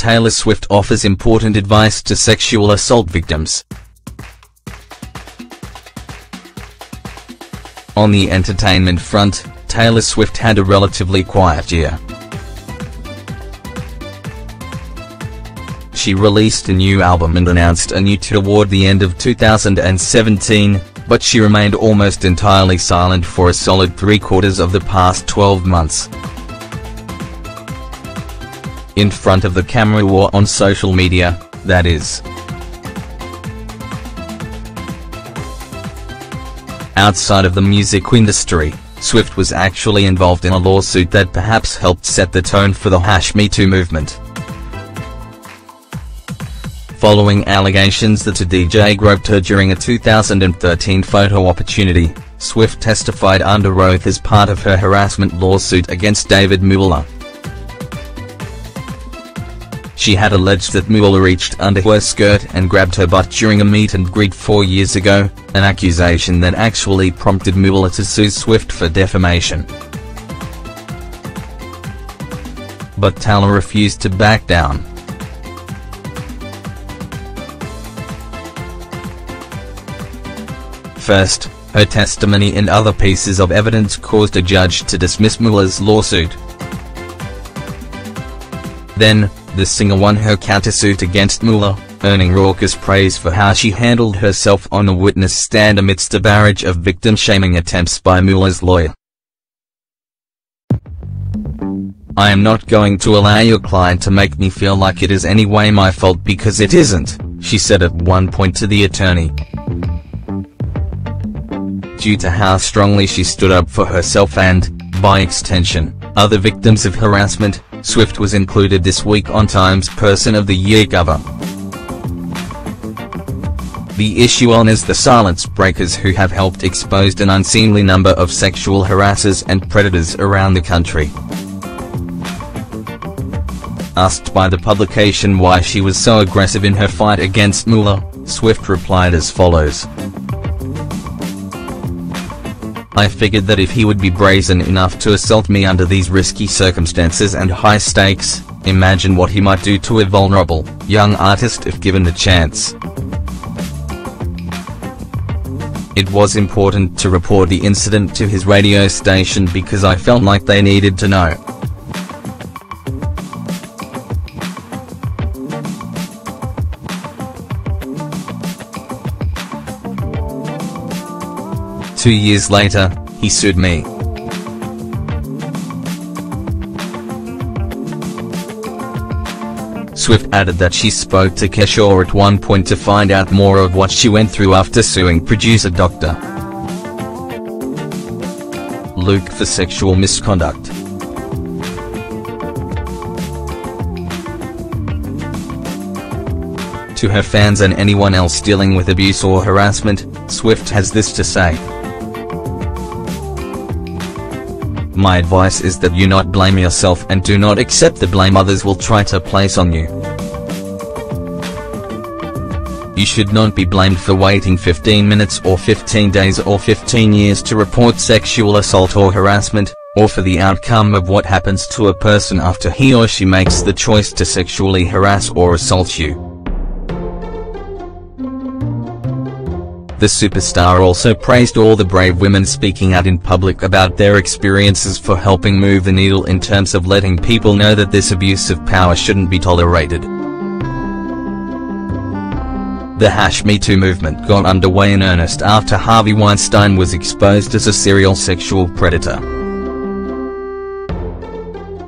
Taylor Swift offers important advice to sexual assault victims. On the entertainment front, Taylor Swift had a relatively quiet year. She released a new album and announced a new tour toward the end of 2017, but she remained almost entirely silent for a solid 3/4 of the past 12 months. In front of the camera or on social media, that is. Outside of the music industry, Swift was actually involved in a lawsuit that perhaps helped set the tone for the #MeToo movement. Following allegations that a DJ groped her during a 2013 photo opportunity, Swift testified under oath as part of her harassment lawsuit against David Mueller. She had alleged that Mueller reached under her skirt and grabbed her butt during a meet and greet 4 years ago, an accusation that actually prompted Mueller to sue Swift for defamation. But Taylor refused to back down. First, her testimony and other pieces of evidence caused a judge to dismiss Mueller's lawsuit. Then, the singer won her countersuit against Mueller, earning raucous praise for how she handled herself on the witness stand amidst a barrage of victim-shaming attempts by Mueller's lawyer. "I am not going to allow your client to make me feel like it is any way my fault because it isn't," she said at one point to the attorney. Due to how strongly she stood up for herself and, by extension, other victims of harassment, Swift was included this week on Time's Person of the Year cover. The issue honors the silence breakers who have helped expose an unseemly number of sexual harassers and predators around the country. Asked by the publication why she was so aggressive in her fight against Mueller, Swift replied as follows. "I figured that if he would be brazen enough to assault me under these risky circumstances and high stakes, imagine what he might do to a vulnerable, young artist if given the chance. It was important to report the incident to his radio station because I felt like they needed to know." "2 years later, he sued me. Swift added that she spoke to Kishore at one point to find out more of what she went through after suing producer Dr. Luke for sexual misconduct. To her fans and anyone else dealing with abuse or harassment, Swift has this to say. "My advice is that you not blame yourself and do not accept the blame others will try to place on you. You should not be blamed for waiting 15 minutes or 15 days or 15 years to report sexual assault or harassment, or for the outcome of what happens to a person after he or she makes the choice to sexually harass or assault you." The superstar also praised all the brave women speaking out in public about their experiences for helping move the needle in terms of letting people know that this abuse of power shouldn't be tolerated. The #MeToo movement got underway in earnest after Harvey Weinstein was exposed as a serial sexual predator.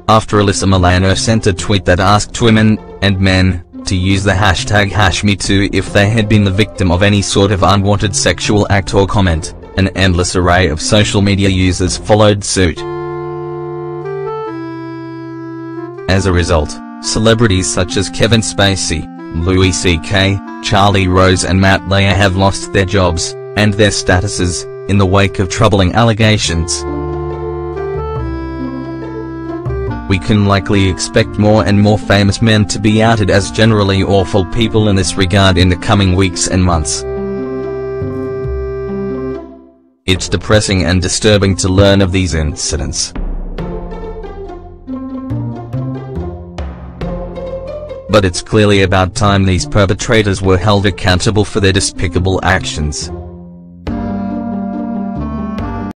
After Alyssa Milano sent a tweet that asked women, and men, to use the #MeToo if they had been the victim of any sort of unwanted sexual act or comment, an endless array of social media users followed suit. As a result, celebrities such as Kevin Spacey, Louis C.K., Charlie Rose and Matt Lauer have lost their jobs, and their statuses, in the wake of troubling allegations. We can likely expect more and more famous men to be outed as generally awful people in this regard in the coming weeks and months. It's depressing and disturbing to learn of these incidents. but it's clearly about time these perpetrators were held accountable for their despicable actions.